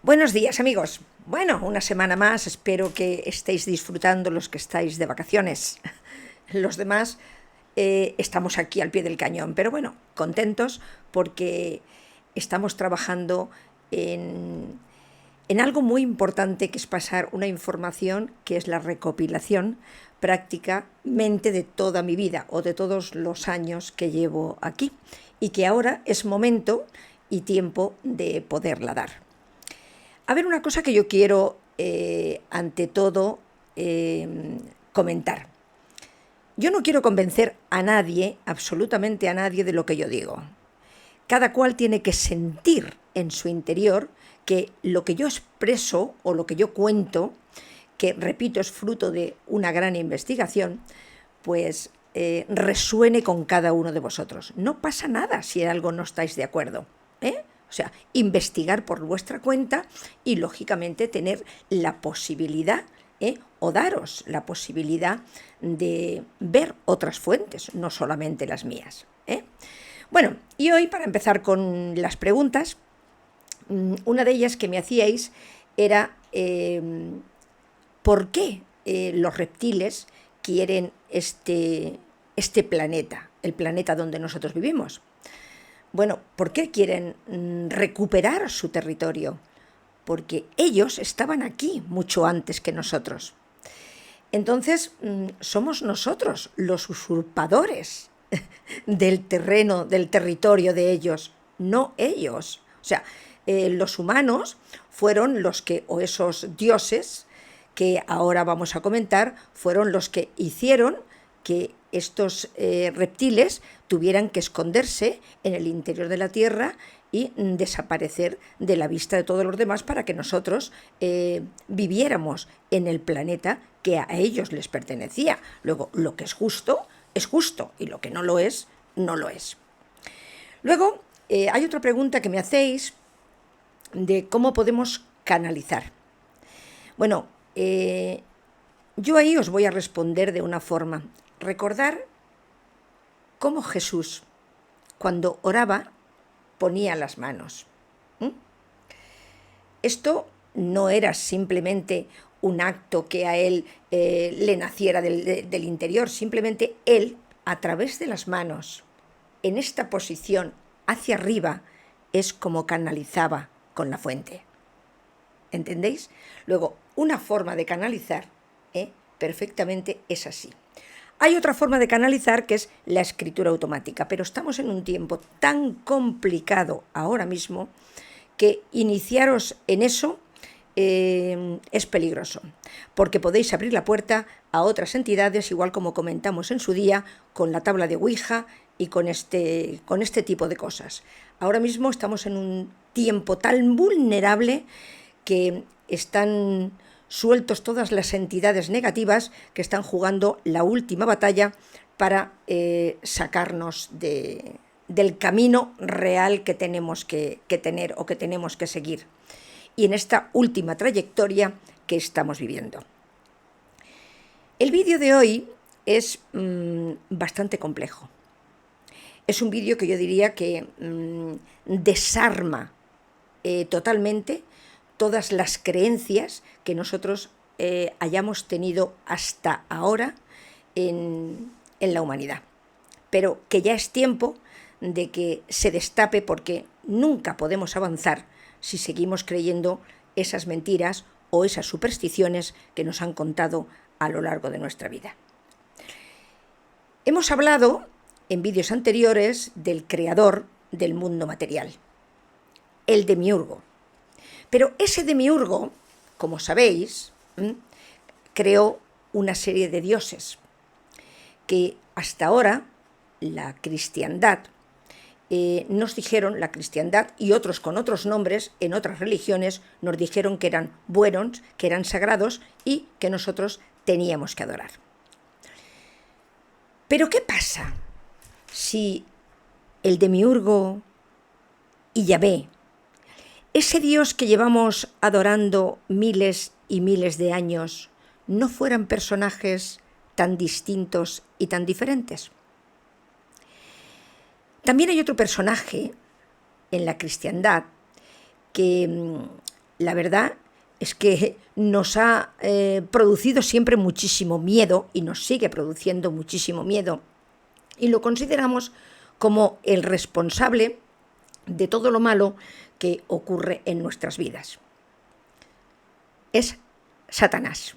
Buenos días, amigos. Bueno, una semana más, espero que estéis disfrutando los que estáis de vacaciones. Los demás estamos aquí al pie del cañón, pero bueno, contentos porque estamos trabajando en, en algo muy importante, que es pasar una información que es la recopilación prácticamente de toda mi vida o de todos los años que llevo aquí, y que ahora es momento y tiempo de poderla dar. A ver, una cosa que yo quiero, ante todo, comentar. Yo no quiero convencer a nadie, absolutamente a nadie, de lo que yo digo. Cada cual tiene que sentir en su interior que lo que yo expreso o lo que yo cuento, que repito es fruto de una gran investigación, pues resuene con cada uno de vosotros. No pasa nada si en algo no estáis de acuerdo, ¿eh? O sea, investigar por vuestra cuenta y, lógicamente, tener la posibilidad, o daros la posibilidad de ver otras fuentes, no solamente las mías, ¿eh? Bueno, y hoy, para empezar con las preguntas, una de ellas que me hacíais era ¿por qué los reptiles quieren este planeta, el planeta donde nosotros vivimos? Bueno, ¿por qué quieren recuperar su territorio? Porque ellos estaban aquí mucho antes que nosotros. Entonces, somos nosotros los usurpadores del terreno, del territorio de ellos, no ellos. O sea, los humanos fueron los que, o esos dioses que ahora vamos a comentar, fueron los que hicieron que estos reptiles tuvieran que esconderse en el interior de la Tierra y desaparecer de la vista de todos los demás, para que nosotros viviéramos en el planeta que a ellos les pertenecía. Luego, lo que es justo y lo que no lo es, no lo es. Luego, hay otra pregunta que me hacéis de cómo podemos canalizar. Bueno, yo ahí os voy a responder de una forma. Recordar cómo Jesús, cuando oraba, ponía las manos. Esto no era simplemente un acto que a él le naciera del interior, simplemente él, a través de las manos, en esta posición hacia arriba, es como canalizaba con la fuente. ¿Entendéis? Luego, una forma de canalizar perfectamente es así. Hay otra forma de canalizar, que es la escritura automática, pero estamos en un tiempo tan complicado ahora mismo que iniciaros en eso es peligroso, porque podéis abrir la puerta a otras entidades, igual como comentamos en su día con la tabla de Ouija y con este tipo de cosas. Ahora mismo estamos en un tiempo tan vulnerable que están sueltos todas las entidades negativas que están jugando la última batalla para sacarnos del camino real que tenemos que tener o que tenemos que seguir, y en esta última trayectoria que estamos viviendo. El vídeo de hoy es bastante complejo. Es un vídeo que yo diría que desarma totalmente todas las creencias que nosotros hayamos tenido hasta ahora en la humanidad, pero que ya es tiempo de que se destape, porque nunca podemos avanzar si seguimos creyendo esas mentiras o esas supersticiones que nos han contado a lo largo de nuestra vida. Hemos hablado en vídeos anteriores del creador del mundo material, el demiurgo. Pero ese demiurgo, como sabéis, creó una serie de dioses que hasta ahora la cristiandad nos dijeron, la cristiandad y otros con otros nombres en otras religiones, nos dijeron que eran buenos, que eran sagrados y que nosotros teníamos que adorar. Pero ¿qué pasa si el demiurgo y Yahvé, ese Dios que llevamos adorando miles y miles de años, no fueran personajes tan distintos y tan diferentes? También hay otro personaje en la cristiandad que la verdad es que nos ha producido siempre muchísimo miedo y nos sigue produciendo muchísimo miedo, y lo consideramos como el responsable de todo lo malo que ocurre en nuestras vidas. Es Satanás.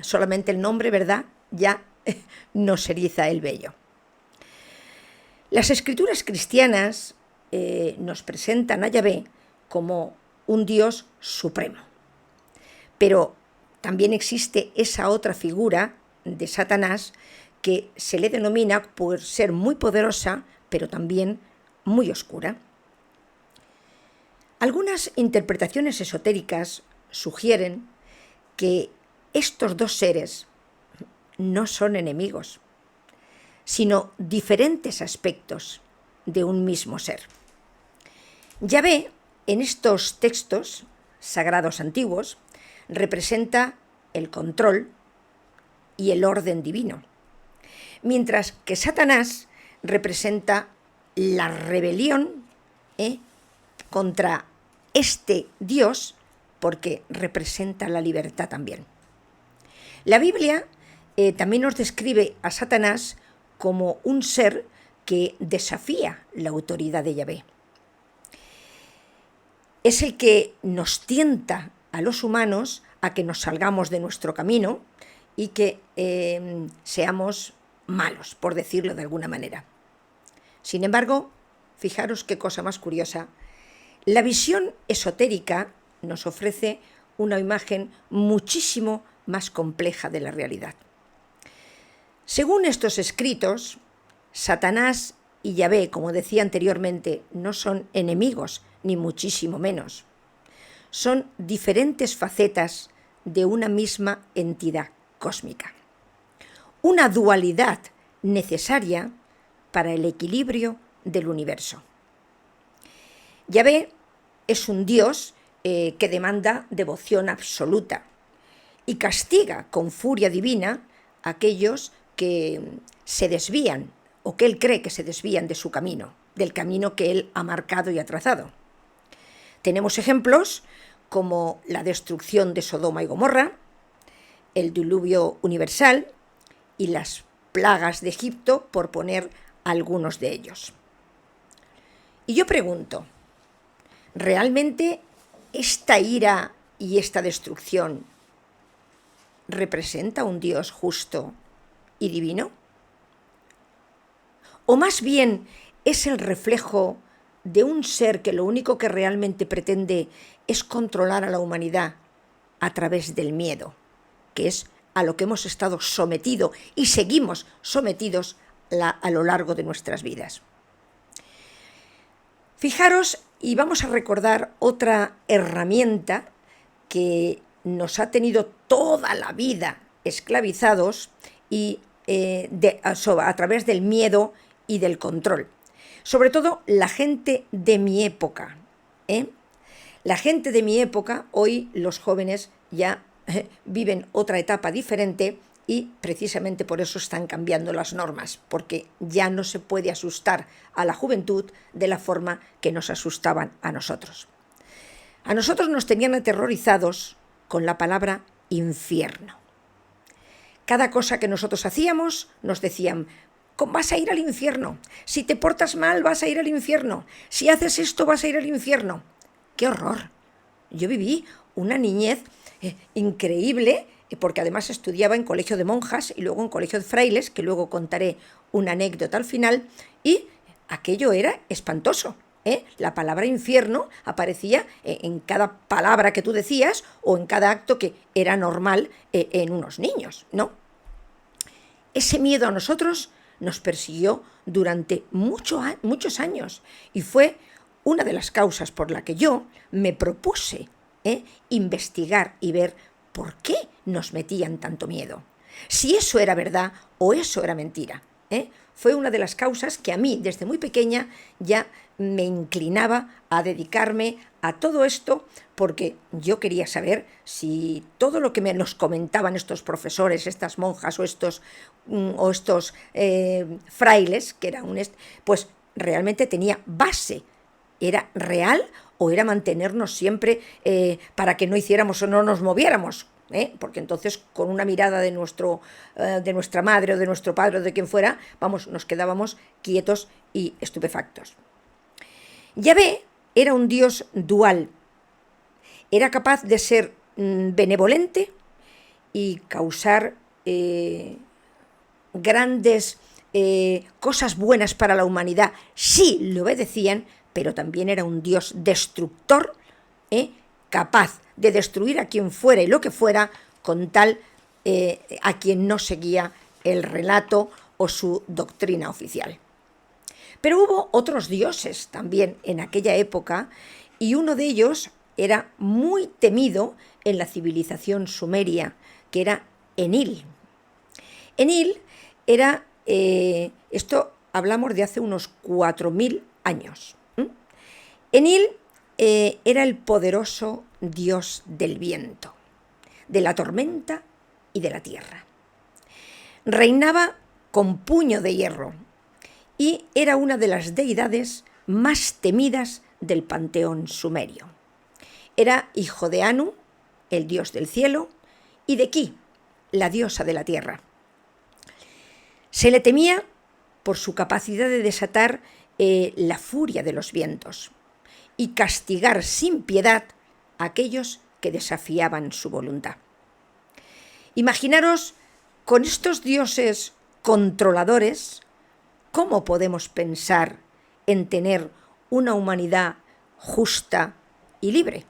Solamente el nombre, ¿verdad?, ya nos eriza el vello. Las escrituras cristianas nos presentan a Yahvé como un Dios supremo. Pero también existe esa otra figura de Satanás que se le denomina por ser muy poderosa, pero también muy oscura. Algunas interpretaciones esotéricas sugieren que estos dos seres no son enemigos, sino diferentes aspectos de un mismo ser. Yahvé, en estos textos sagrados antiguos, representa el control y el orden divino, mientras que Satanás representa la rebelión contra este Dios, porque representa la libertad también. La Biblia también nos describe a Satanás como un ser que desafía la autoridad de Yahvé. Es el que nos tienta a los humanos a que nos salgamos de nuestro camino y que seamos malos, por decirlo de alguna manera. Sin embargo, fijaros qué cosa más curiosa. La visión esotérica nos ofrece una imagen muchísimo más compleja de la realidad. Según estos escritos, Satanás y Yahvé, como decía anteriormente, no son enemigos, ni muchísimo menos. Son diferentes facetas de una misma entidad cósmica. Una dualidad necesaria para el equilibrio del universo. Yahvé es un Dios que demanda devoción absoluta y castiga con furia divina a aquellos que se desvían o que él cree que se desvían de su camino, del camino que él ha marcado y ha trazado. Tenemos ejemplos como la destrucción de Sodoma y Gomorra, el diluvio universal y las plagas de Egipto, por poner algunos de ellos. Y yo pregunto, ¿realmente esta ira y esta destrucción representa un Dios justo y divino? ¿O más bien es el reflejo de un ser que lo único que realmente pretende es controlar a la humanidad a través del miedo, que es a lo que hemos estado sometidos y seguimos sometidos a lo largo de nuestras vidas? Fijaros, y vamos a recordar otra herramienta que nos ha tenido toda la vida esclavizados y a través del miedo y del control. Sobre todo la gente de mi época. La gente de mi época, hoy los jóvenes ya viven otra etapa diferente y precisamente por eso están cambiando las normas, porque ya no se puede asustar a la juventud de la forma que nos asustaban a nosotros. A nosotros nos tenían aterrorizados con la palabra infierno. Cada cosa que nosotros hacíamos nos decían: vas a ir al infierno, si te portas mal vas a ir al infierno, si haces esto vas a ir al infierno. ¡Qué horror! Yo viví una niñez increíble, porque además estudiaba en colegio de monjas y luego en colegio de frailes, que luego contaré una anécdota al final, y aquello era espantoso. La palabra infierno aparecía en cada palabra que tú decías o en cada acto que era normal en unos niños, ¿no? Ese miedo a nosotros nos persiguió durante muchos años y fue una de las causas por la que yo me propuse investigar y ver por qué nos metían tanto miedo, si eso era verdad o eso era mentira. Fue una de las causas que a mí desde muy pequeña ya me inclinaba a dedicarme a todo esto, porque yo quería saber si todo lo que nos comentaban estos profesores, estas monjas o estos frailes, que eran pues realmente tenía base ¿Era real o era mantenernos siempre para que no hiciéramos o no nos moviéramos? Porque entonces con una mirada de nuestra madre o de nuestro padre o de quien fuera, vamos, nos quedábamos quietos y estupefactos. Yahvé era un Dios dual, era capaz de ser benevolente y causar grandes cosas buenas para la humanidad si le obedecían, pero también era un Dios destructor, capaz de destruir a quien fuera y lo que fuera con tal a quien no seguía el relato o su doctrina oficial. Pero hubo otros dioses también en aquella época y uno de ellos era muy temido en la civilización sumeria, que era Enil. Enil era, esto hablamos de hace unos 4000 años. Enil era el poderoso dios del viento, de la tormenta y de la tierra. Reinaba con puño de hierro y era una de las deidades más temidas del panteón sumerio. Era hijo de Anu, el dios del cielo, y de Ki, la diosa de la tierra. Se le temía por su capacidad de desatar la furia de los vientos y castigar sin piedad a aquellos que desafiaban su voluntad. Imaginaros, con estos dioses controladores, ¿cómo podemos pensar en tener una humanidad justa y libre?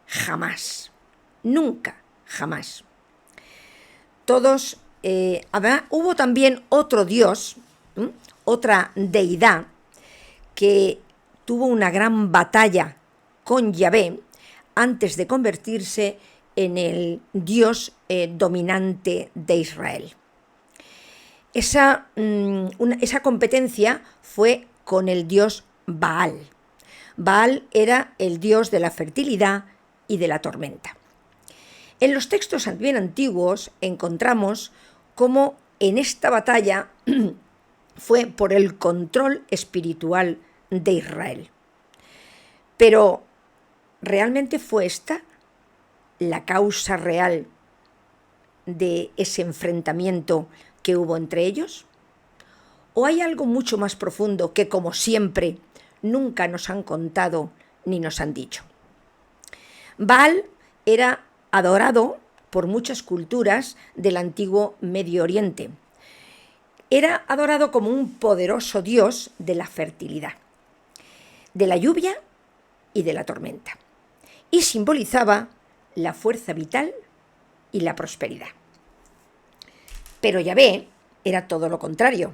Jamás, nunca, jamás. Hubo también otro dios, otra deidad, que tuvo una gran batalla con Yahvé antes de convertirse en el dios dominante de Israel. Esa competencia fue con el dios Baal. Baal era el dios de la fertilidad y de la tormenta. En los textos bien antiguos encontramos cómo en esta batalla fue por el control espiritual de Israel. Pero, ¿realmente fue esta la causa real de ese enfrentamiento que hubo entre ellos? ¿O hay algo mucho más profundo que, como siempre, nunca nos han contado ni nos han dicho? Baal era adorado por muchas culturas del antiguo Medio Oriente. Era adorado como un poderoso dios de la fertilidad, de la lluvia y de la tormenta, y simbolizaba la fuerza vital y la prosperidad. Pero Yahvé era todo lo contrario.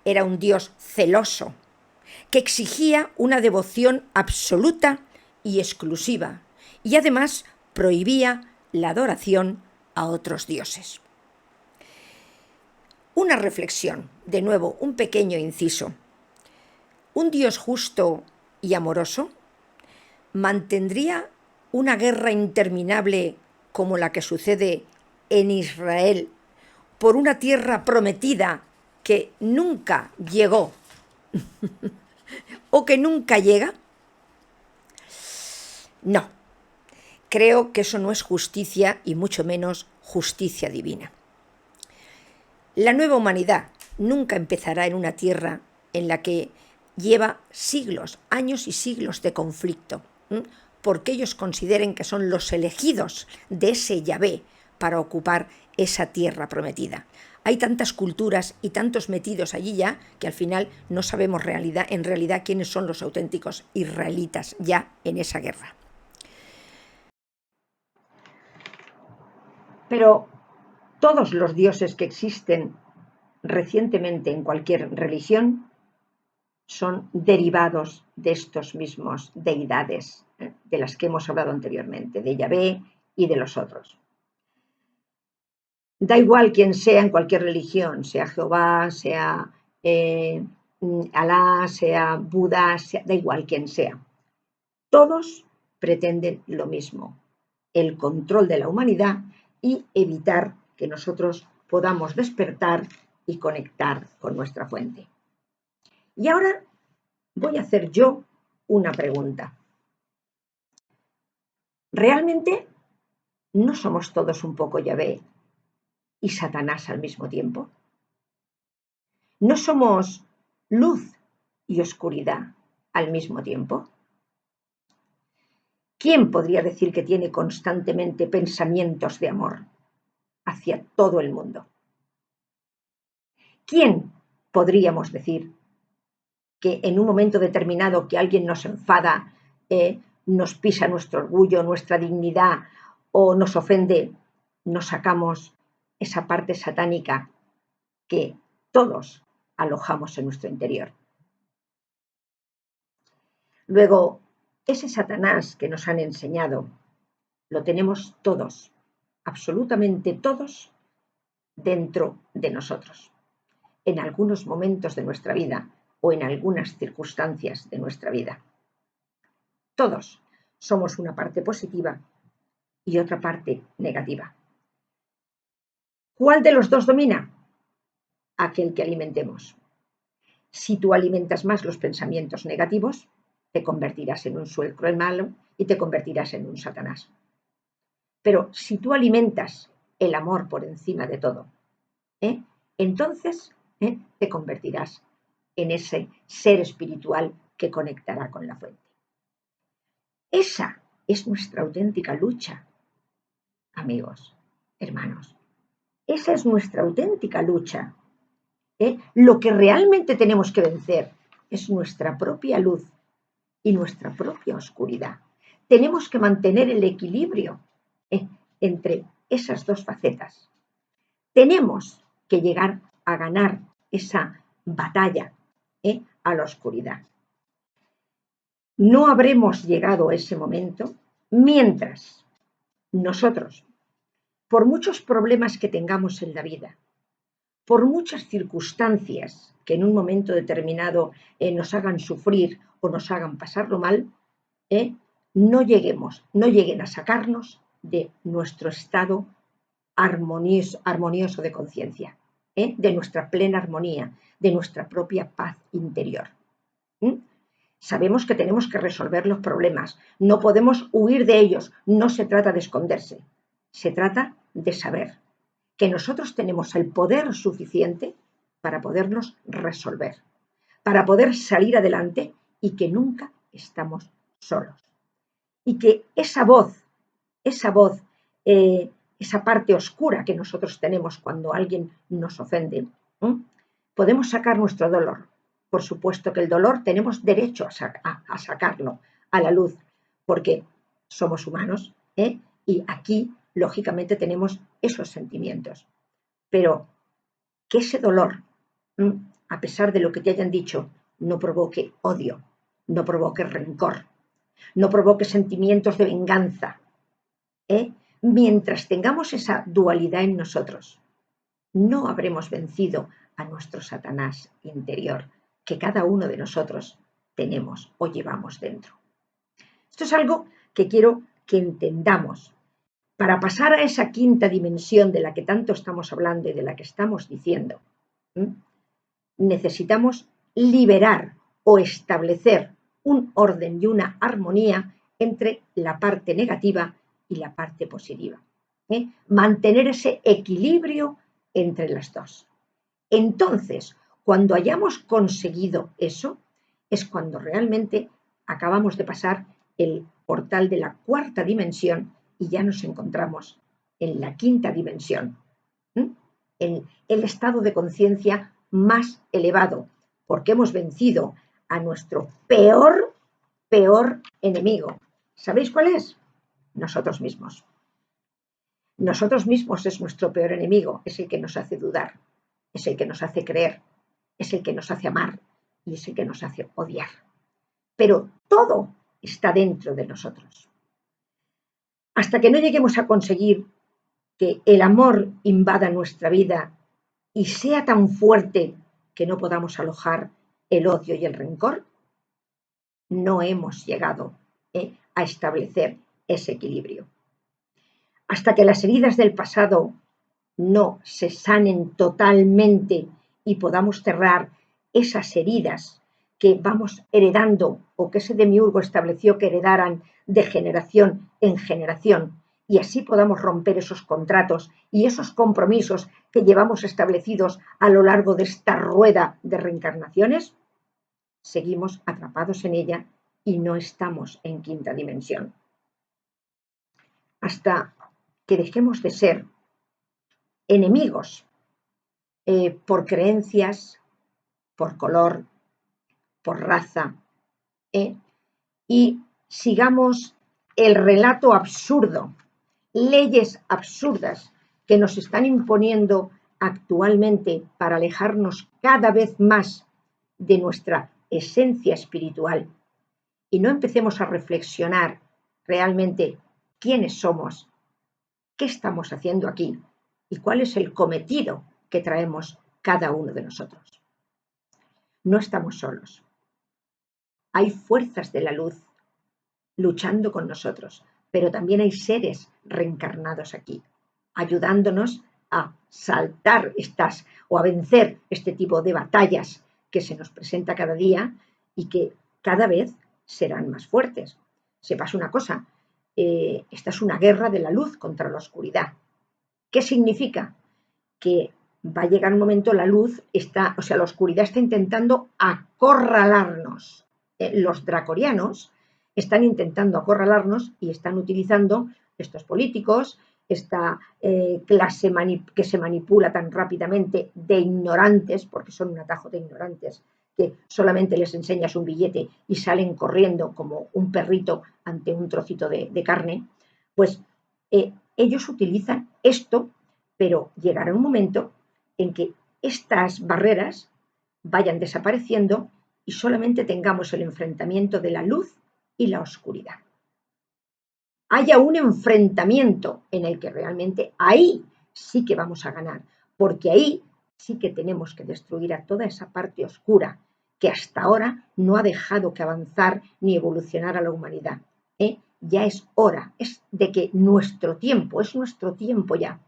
Era un dios celoso, que exigía una devoción absoluta y exclusiva, y además prohibía la adoración a otros dioses. Una reflexión, de nuevo, un pequeño inciso. ¿Un Dios justo y amoroso mantendría una guerra interminable como la que sucede en Israel por una tierra prometida que nunca llegó o que nunca llega? No, creo que eso no es justicia y mucho menos justicia divina. La nueva humanidad nunca empezará en una tierra en la que lleva siglos, años y siglos de conflicto, porque ellos consideren que son los elegidos de ese Yahvé para ocupar esa tierra prometida. Hay tantas culturas y tantos metidos allí ya que al final no sabemos en realidad quiénes son los auténticos israelitas ya en esa guerra. Pero todos los dioses que existen recientemente en cualquier religión son derivados de estos mismos deidades de las que hemos hablado anteriormente, de Yahvé y de los otros. Da igual quién sea en cualquier religión, sea Jehová, sea Alá, sea Buda, da igual quién sea. Todos pretenden lo mismo, el control de la humanidad y evitar que nosotros podamos despertar y conectar con nuestra fuente. Y ahora voy a hacer yo una pregunta. ¿Realmente no somos todos un poco Yahvé y Satanás al mismo tiempo? ¿No somos luz y oscuridad al mismo tiempo? ¿Quién podría decir que tiene constantemente pensamientos de amor hacia todo el mundo? ¿Quién podríamos decir que en un momento determinado que alguien nos enfada, nos pisa nuestro orgullo, nuestra dignidad o nos ofende, nos sacamos esa parte satánica que todos alojamos en nuestro interior? Luego, ese Satanás que nos han enseñado, lo tenemos todos, absolutamente todos, dentro de nosotros, en algunos momentos de nuestra vida o en algunas circunstancias de nuestra vida. Todos somos una parte positiva y otra parte negativa. ¿Cuál de los dos domina? Aquel que alimentemos. Si tú alimentas más los pensamientos negativos, te convertirás en un suegro malo y te convertirás en un Satanás. Pero si tú alimentas el amor por encima de todo, entonces te convertirás en ese ser espiritual que conectará con la fuente. Esa es nuestra auténtica lucha, amigos, hermanos. Esa es nuestra auténtica lucha. Lo que realmente tenemos que vencer es nuestra propia luz y nuestra propia oscuridad. Tenemos que mantener el equilibrio entre esas dos facetas. Tenemos que llegar a ganar esa batalla a la oscuridad. No habremos llegado a ese momento mientras nosotros, por muchos problemas que tengamos en la vida, por muchas circunstancias que en un momento determinado nos hagan sufrir o nos hagan pasarlo mal, no lleguen a sacarnos de nuestro estado armonioso de conciencia, de nuestra plena armonía, de nuestra propia paz interior. Sabemos que tenemos que resolver los problemas, no podemos huir de ellos, no se trata de esconderse, se trata de saber que nosotros tenemos el poder suficiente para podernos resolver, para poder salir adelante y que nunca estamos solos. Y que esa voz, esa parte oscura que nosotros tenemos cuando alguien nos ofende, podemos sacar nuestro dolor. Por supuesto que el dolor tenemos derecho a sacarlo a la luz, porque somos humanos, y aquí, lógicamente, tenemos esos sentimientos. Pero que ese dolor, a pesar de lo que te hayan dicho, no provoque odio, no provoque rencor, no provoque sentimientos de venganza. Mientras tengamos esa dualidad en nosotros, no habremos vencido a nuestro Satanás interior, que cada uno de nosotros tenemos o llevamos dentro. Esto es algo que quiero que entendamos. Para pasar a esa quinta dimensión de la que tanto estamos hablando y de la que estamos diciendo, necesitamos liberar o establecer un orden y una armonía entre la parte negativa y la parte positiva. Mantener ese equilibrio entre las dos. Entonces, cuando hayamos conseguido eso, es cuando realmente acabamos de pasar el portal de la cuarta dimensión y ya nos encontramos en la quinta dimensión, en el estado de conciencia más elevado, porque hemos vencido a nuestro peor enemigo. ¿Sabéis cuál es? Nosotros mismos. Nosotros mismos es nuestro peor enemigo, es el que nos hace dudar, es el que nos hace creer, es el que nos hace amar y es el que nos hace odiar. Pero todo está dentro de nosotros. Hasta que no lleguemos a conseguir que el amor invada nuestra vida y sea tan fuerte que no podamos alojar el odio y el rencor, no hemos llegado a establecer ese equilibrio. Hasta que las heridas del pasado no se sanen totalmente y podamos cerrar esas heridas que vamos heredando o que ese demiurgo estableció que heredaran de generación en generación y así podamos romper esos contratos y esos compromisos que llevamos establecidos a lo largo de esta rueda de reencarnaciones, seguimos atrapados en ella y no estamos en quinta dimensión. Hasta que dejemos de ser enemigos por creencias, por color, por raza, y sigamos el relato absurdo, leyes absurdas que nos están imponiendo actualmente para alejarnos cada vez más de nuestra esencia espiritual y no empecemos a reflexionar realmente quiénes somos, qué estamos haciendo aquí y cuál es el cometido que traemos cada uno de nosotros. No estamos solos. Hay fuerzas de la luz luchando con nosotros, pero también hay seres reencarnados aquí, ayudándonos a saltar estas o a vencer este tipo de batallas que se nos presenta cada día y que cada vez serán más fuertes. Sepas una cosa, esta es una guerra de la luz contra la oscuridad. ¿Qué significa? Que va a llegar un momento, la luz está, o sea, la oscuridad está intentando acorralarnos. Los draconianos están intentando acorralarnos y están utilizando estos políticos, esta clase que se manipula tan rápidamente de ignorantes, porque son un atajo de ignorantes, que solamente les enseñas un billete y salen corriendo como un perrito ante un trocito de carne, pues ellos utilizan esto, pero llegará un momento en que estas barreras vayan desapareciendo y solamente tengamos el enfrentamiento de la luz y la oscuridad. Haya un enfrentamiento en el que realmente ahí sí que vamos a ganar, porque ahí sí que tenemos que destruir a toda esa parte oscura que hasta ahora no ha dejado que avanzar ni evolucionar a la humanidad. Ya es hora, es de que nuestro tiempo, es nuestro tiempo ya.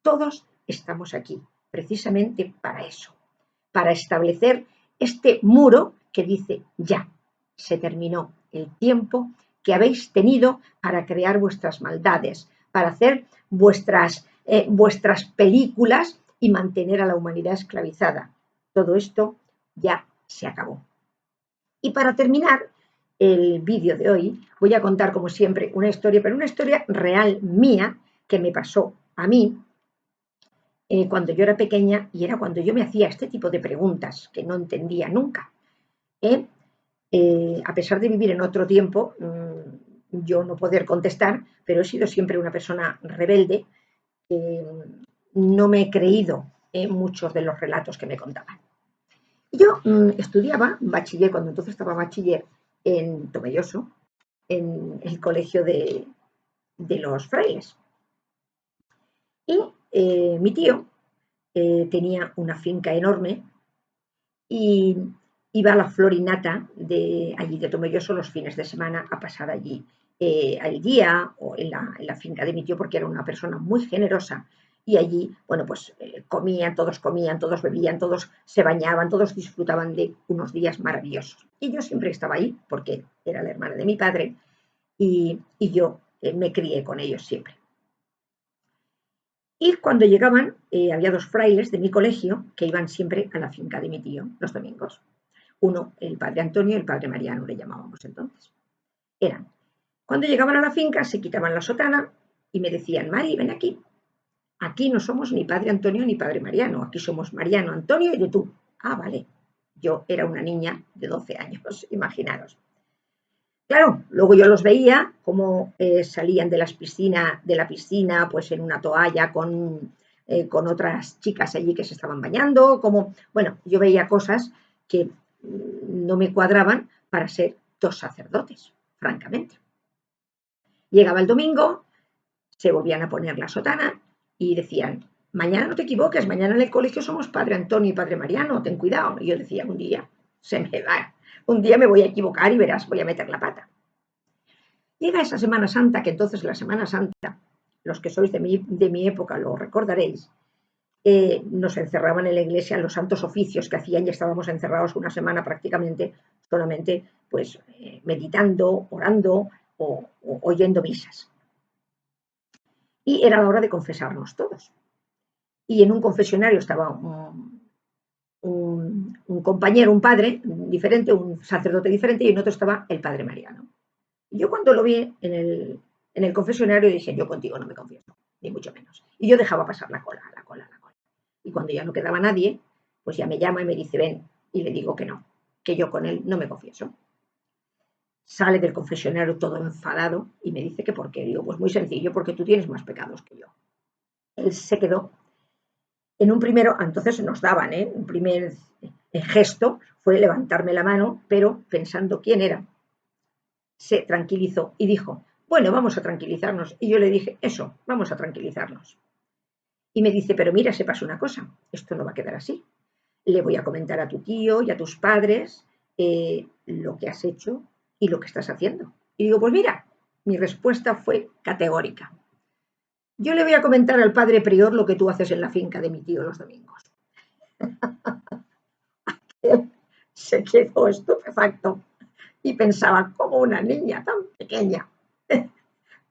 Todos estamos aquí precisamente para eso, para establecer este muro que dice ya, se terminó el tiempo que habéis tenido para crear vuestras maldades, para hacer vuestras películas y mantener a la humanidad esclavizada. Todo esto ya se acabó. Y para terminar el vídeo de hoy, voy a contar como siempre una historia, pero una historia real mía que me pasó a mí cuando yo era pequeña y era cuando yo me hacía este tipo de preguntas que no entendía nunca. A pesar de vivir en otro tiempo, yo no poder contestar, pero he sido siempre una persona rebelde, no me he creído muchos de los relatos que me contaban. Yo estudiaba bachiller, cuando entonces estaba bachiller en Tomelloso, en el colegio de los frailes. Y mi tío tenía una finca enorme y iba a la florinata de allí de Tomelloso los fines de semana a pasar allí al día o en la finca de mi tío, porque era una persona muy generosa y allí, bueno, pues comían, todos bebían, todos se bañaban, todos disfrutaban de unos días maravillosos. Y yo siempre estaba ahí porque era la hermana de mi padre y yo me crié con ellos siempre. Y cuando llegaban, había dos frailes de mi colegio que iban siempre a la finca de mi tío los domingos. Uno, el padre Antonio y el padre Mariano, le llamábamos entonces. Cuando llegaban a la finca, se quitaban la sotana y me decían, Mari, ven aquí. Aquí no somos ni padre Antonio ni padre Mariano, aquí somos Mariano, Antonio y tú. Ah, vale. Yo era una niña de 12 años, imaginaros. Claro, luego yo los veía cómo salían de la piscina pues en una toalla con otras chicas allí que se estaban bañando, bueno, yo veía cosas que no me cuadraban para ser dos sacerdotes, francamente. Llegaba el domingo, se volvían a poner la sotana y decían, mañana no te equivoques, mañana en el colegio somos padre Antonio y padre Mariano, ten cuidado. Y yo decía, un día se me va, un día me voy a equivocar y verás, voy a meter la pata. Llega esa Semana Santa, que entonces la Semana Santa, los que sois de mi época lo recordaréis, nos encerraban en la iglesia en los santos oficios que hacían y estábamos encerrados una semana prácticamente solamente pues meditando, orando o oyendo misas. Y era la hora de confesarnos todos. Y en un confesionario estaba un compañero, un padre diferente, un sacerdote diferente, y en otro estaba el padre Mariano. Y yo cuando lo vi en el confesionario dije, yo contigo no me confieso, ni mucho menos. Y yo dejaba pasar la cola, la cola, la cola. Y cuando ya no quedaba nadie, pues ya me llama y me dice, ven, y le digo que no, que yo con él no me confieso. Sale del confesionario todo enfadado y me dice que por qué. Digo, pues muy sencillo, porque tú tienes más pecados que yo. Él se quedó. En un primero, entonces nos daban, un primer gesto fue levantarme la mano, pero pensando quién era, se tranquilizó y dijo, bueno, vamos a tranquilizarnos. Y yo le dije, eso, vamos a tranquilizarnos. Y me dice, pero mira, sepas una cosa, esto no va a quedar así. Le voy a comentar a tu tío y a tus padres lo que has hecho y lo que estás haciendo. Y digo, pues mira, mi respuesta fue categórica. Yo le voy a comentar al padre prior lo que tú haces en la finca de mi tío los domingos. Él se quedó estupefacto y pensaba, como una niña tan pequeña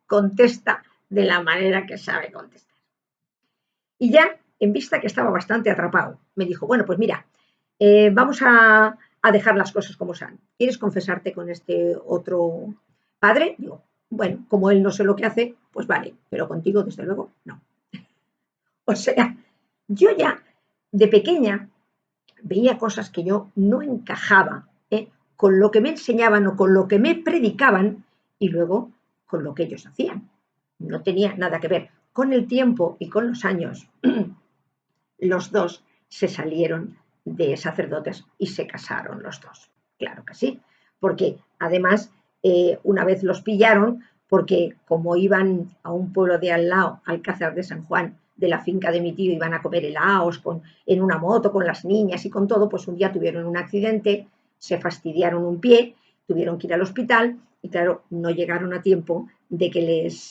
contesta de la manera que sabe contestar. Y ya, en vista que estaba bastante atrapado, me dijo, bueno, pues mira, vamos a dejar las cosas como son. ¿Quieres confesarte con este otro padre? Digo, bueno, como él no sé lo que hace, pues vale, pero contigo, desde luego, no. O sea, yo ya de pequeña veía cosas que yo no encajaba con lo que me enseñaban o con lo que me predicaban y luego con lo que ellos hacían. No tenía nada que ver. Con el tiempo y con los años, los dos se salieron de sacerdotes y se casaron los dos. Claro que sí, porque además una vez los pillaron, porque como iban a un pueblo de al lado, Alcázar de San Juan, de la finca de mi tío, iban a comer helados en una moto con las niñas y con todo, pues un día tuvieron un accidente, se fastidiaron un pie, tuvieron que ir al hospital y claro, no llegaron a tiempo de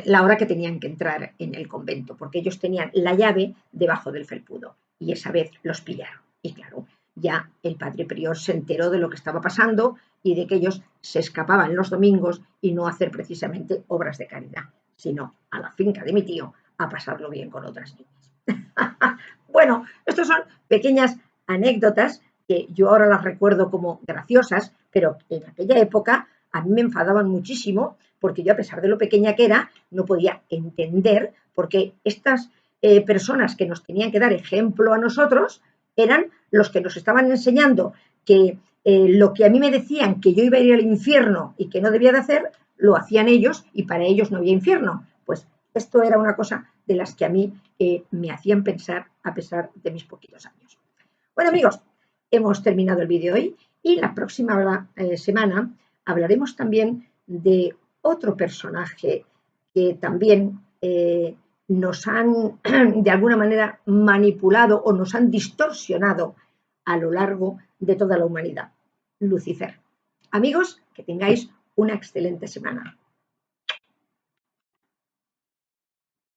la hora que tenían que entrar en el convento, porque ellos tenían la llave debajo del felpudo y esa vez los pillaron. Y claro, ya el padre prior se enteró de lo que estaba pasando y de que ellos se escapaban los domingos y no a hacer precisamente obras de caridad, sino a la finca de mi tío a pasarlo bien con otras niñas. Bueno, estas son pequeñas anécdotas que yo ahora las recuerdo como graciosas, pero en aquella época a mí me enfadaban muchísimo porque yo, a pesar de lo pequeña que era, no podía entender por qué estas personas que nos tenían que dar ejemplo a nosotros eran los que nos estaban enseñando que lo que a mí me decían que yo iba a ir al infierno y que no debía de hacer, lo hacían ellos y para ellos no había infierno. Pues esto era una cosa de las que a mí me hacían pensar a pesar de mis poquitos años. Bueno, amigos, hemos terminado el vídeo hoy y la próxima semana hablaremos también de otro personaje que también nos han de alguna manera manipulado o nos han distorsionado a lo largo de toda la humanidad, Lucifer. Amigos, que tengáis una excelente semana.